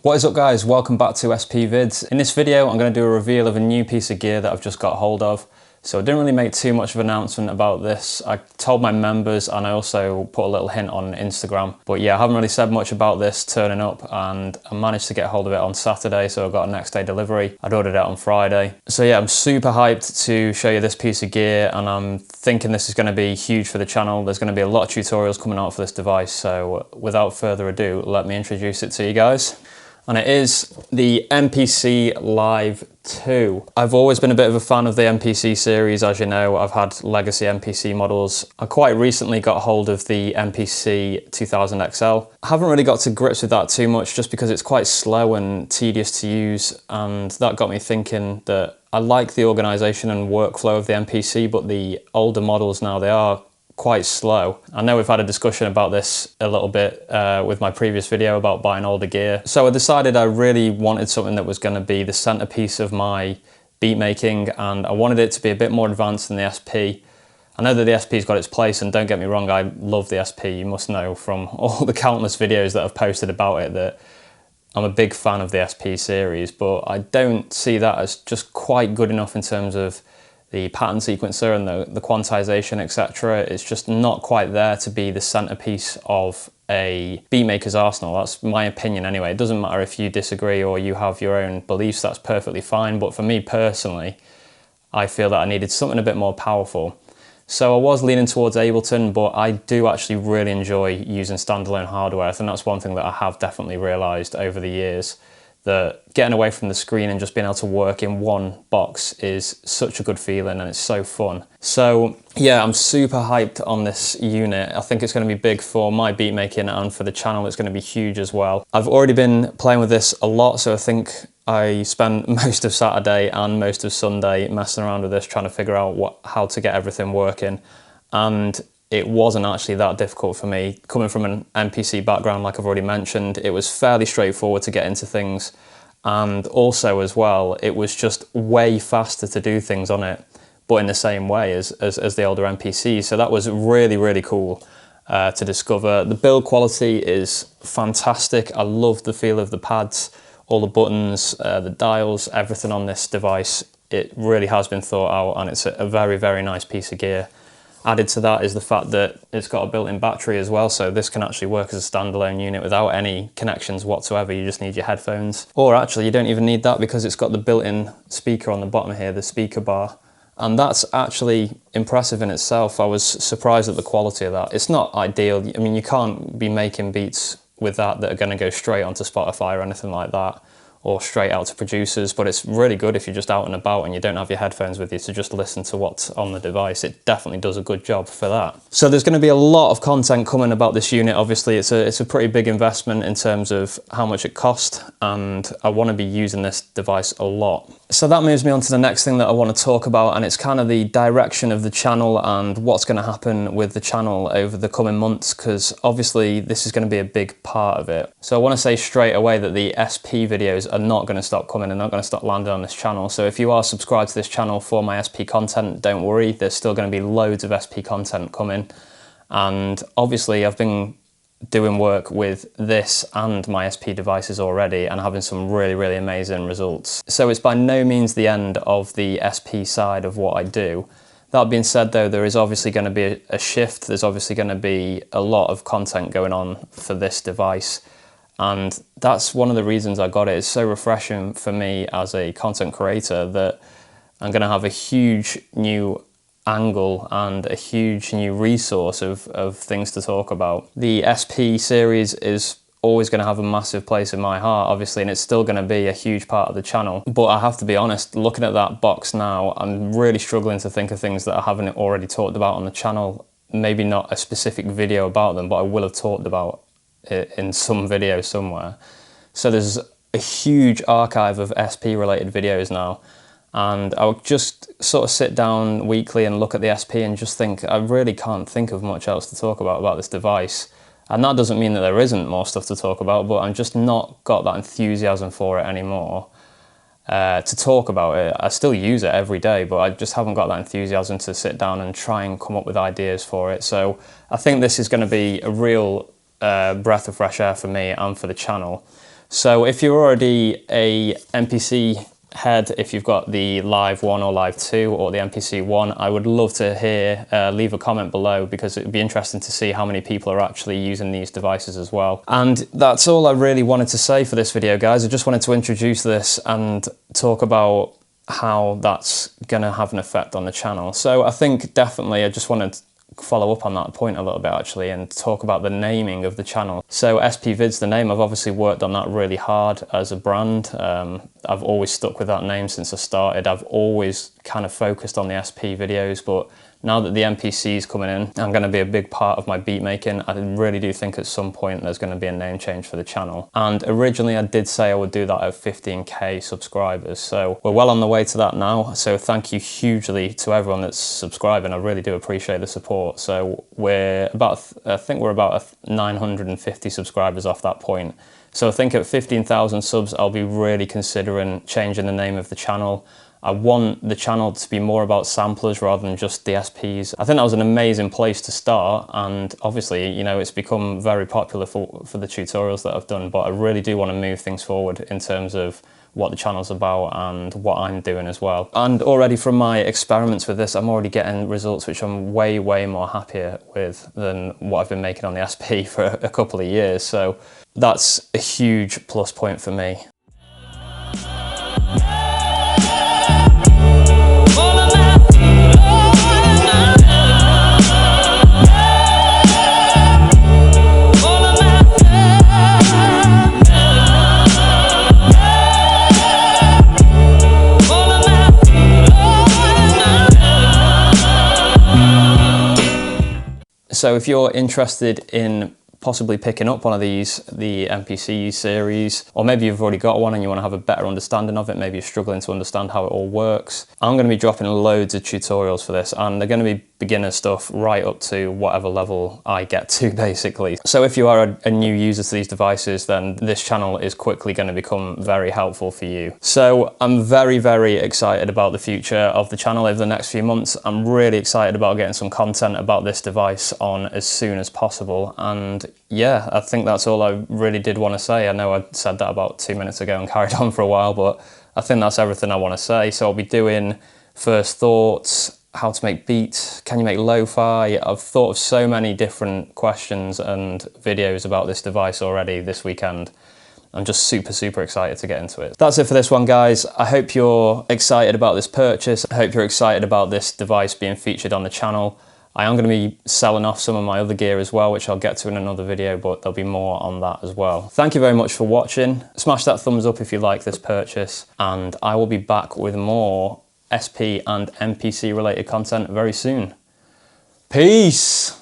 What is up guys, welcome back to SP Vids. In this video I'm going to do a reveal of a new piece of gear that I've just got hold of. So I didn't really make too much of an announcement about this. I told my members and I also put a little hint on Instagram. But yeah, I haven't really said much about this turning up, and I managed to get hold of it on Saturday, so I got a next day delivery. I'd ordered it on Friday. So yeah, I'm super hyped to show you this piece of gear, and I'm thinking this is going to be huge for the channel. There's going to be a lot of tutorials coming out for this device, so without further ado, let me introduce it to you guys. And it is the MPC Live 2. I've always been a bit of a fan of the MPC series, as you know. I've had legacy MPC models. I quite recently got hold of the MPC 2000 XL. I haven't really got to grips with that too much just because it's quite slow and tedious to use, and that got me thinking that I like the organisation and workflow of the MPC, but the older models now, they are quite slow. I know we've had a discussion about this a little bit with my previous video about buying older gear. So I decided I really wanted something that was going to be the centerpiece of my beat making, and I wanted it to be a bit more advanced than the SP. I know that the SP's got its place, and don't get me wrong, I love the SP. You must know from all the countless videos that I've posted about it that I'm a big fan of the SP series, but I don't see that as just quite good enough in terms of the pattern sequencer and the quantization, etc. It's just not quite there to be the centerpiece of a beatmaker's arsenal. That's my opinion anyway. It doesn't matter if you disagree or you have your own beliefs, that's perfectly fine. But for me personally, I feel that I needed something a bit more powerful. So I was leaning towards Ableton, but I do actually really enjoy using standalone hardware. I think that's one thing that I have definitely realized over the years, that getting away from the screen and just being able to work in one box is such a good feeling, and it's so fun. So yeah, I'm super hyped on this unit. I think it's going to be big for my beat making, and for the channel it's going to be huge as well. I've already been playing with this a lot, so I think I spent most of Saturday and most of Sunday messing around with this, trying to figure out how to get everything working. And it wasn't actually that difficult for me. Coming from an MPC background, like I've already mentioned, it was fairly straightforward to get into things. And also as well, it was just way faster to do things on it, but in the same way as the older MPC. So that was really, really cool to discover. The build quality is fantastic. I love the feel of the pads, all the buttons, the dials, everything on this device. It really has been thought out, and it's a very, very nice piece of gear. Added to that is the fact that it's got a built-in battery as well, so this can actually work as a standalone unit without any connections whatsoever. You just need your headphones. Or actually, you don't even need that because it's got the built-in speaker on the bottom here, the speaker bar. And that's actually impressive in itself. I was surprised at the quality of that. It's not ideal. I mean, you can't be making beats with that are going to go straight onto Spotify or anything like that, or straight out to producers, but it's really good if you're just out and about and you don't have your headphones with you to just listen to what's on the device. It definitely does a good job for that. So there's going to be a lot of content coming about this unit. Obviously it's a pretty big investment in terms of how much it cost, and I want to be using this device a lot. So that moves me on to the next thing that I want to talk about, and it's kind of the direction of the channel and what's going to happen with the channel over the coming months, because obviously this is going to be a big part of it. So I want to say straight away that the SP videos are not going to stop coming and not going to stop landing on this channel. So if you are subscribed to this channel for my SP content, don't worry, there's still going to be loads of SP content coming. And obviously I've been doing work with this and my SP devices already and having some really, really amazing results. So it's by no means the end of the SP side of what I do. That being said though, there is obviously going to be a shift. There's obviously going to be a lot of content going on for this device. And that's one of the reasons I got it. It's so refreshing for me as a content creator that I'm going to have a huge new angle and a huge new resource of things to talk about. The SP series is always going to have a massive place in my heart, obviously, and it's still going to be a huge part of the channel. But I have to be honest, looking at that box now, I'm really struggling to think of things that I haven't already talked about on the channel. Maybe not a specific video about them, but I will have talked about it in some video somewhere. So there's a huge archive of SP related videos now. And I'll just sort of sit down weekly and look at the SP and just think, I really can't think of much else to talk about this device. And that doesn't mean that there isn't more stuff to talk about, but I'm just not got that enthusiasm for it anymore to talk about it. I still use it every day, but I just haven't got that enthusiasm to sit down and try and come up with ideas for it. So I think this is going to be a real breath of fresh air for me and for the channel. So if you're already a MPC head, if you've got the Live 1 or Live 2 or the MPC 1, I would love to hear, leave a comment below, because it would be interesting to see how many people are actually using these devices as well. And that's all I really wanted to say for this video, guys. I just wanted to introduce this and talk about how that's going to have an effect on the channel. So I think definitely I just wanted to follow up on that point a little bit actually and talk about the naming of the channel. So SP Vids, the name, I've obviously worked on that really hard as a brand. I've always stuck with that name since I started. I've always kind of focused on the SP videos, but now that the MPC is coming in, I'm going to be a big part of my beat making. I really do think at some point there's going to be a name change for the channel. And originally I did say I would do that at 15k subscribers. So we're well on the way to that now. So thank you hugely to everyone that's subscribing. I really do appreciate the support. So we're about, I think we're about 950 subscribers off that point. So I think at 15,000 subs, I'll be really considering changing the name of the channel. I want the channel to be more about samplers rather than just the SPs. I think that was an amazing place to start, and obviously, you know, it's become very popular for the tutorials that I've done, but I really do want to move things forward in terms of what the channel's about and what I'm doing as well. And already from my experiments with this, I'm already getting results which I'm way, way more happier with than what I've been making on the SP for a couple of years. So that's a huge plus point for me. So if you're interested in possibly picking up one of these, the MPC series, or maybe you've already got one and you want to have a better understanding of it, maybe you're struggling to understand how it all works, I'm going to be dropping loads of tutorials for this, and they're going to be beginner stuff right up to whatever level I get to, basically. So if you are a new user to these devices, then this channel is quickly going to become very helpful for you. So I'm very, very excited about the future of the channel over the next few months. I'm really excited about getting some content about this device on as soon as possible. And yeah, I think that's all I really did want to say. I know I said that about 2 minutes ago and carried on for a while, but I think that's everything I want to say. So I'll be doing first thoughts, how to make beats, can you make lo-fi? I've thought of so many different questions and videos about this device already this weekend. I'm just super, super excited to get into it. That's it for this one, guys. I hope you're excited about this purchase. I hope you're excited about this device being featured on the channel. I am going to be selling off some of my other gear as well, which I'll get to in another video, but there'll be more on that as well. Thank you very much for watching. Smash that thumbs up if you like this purchase, and I will be back with more SP and MPC related content very soon. Peace!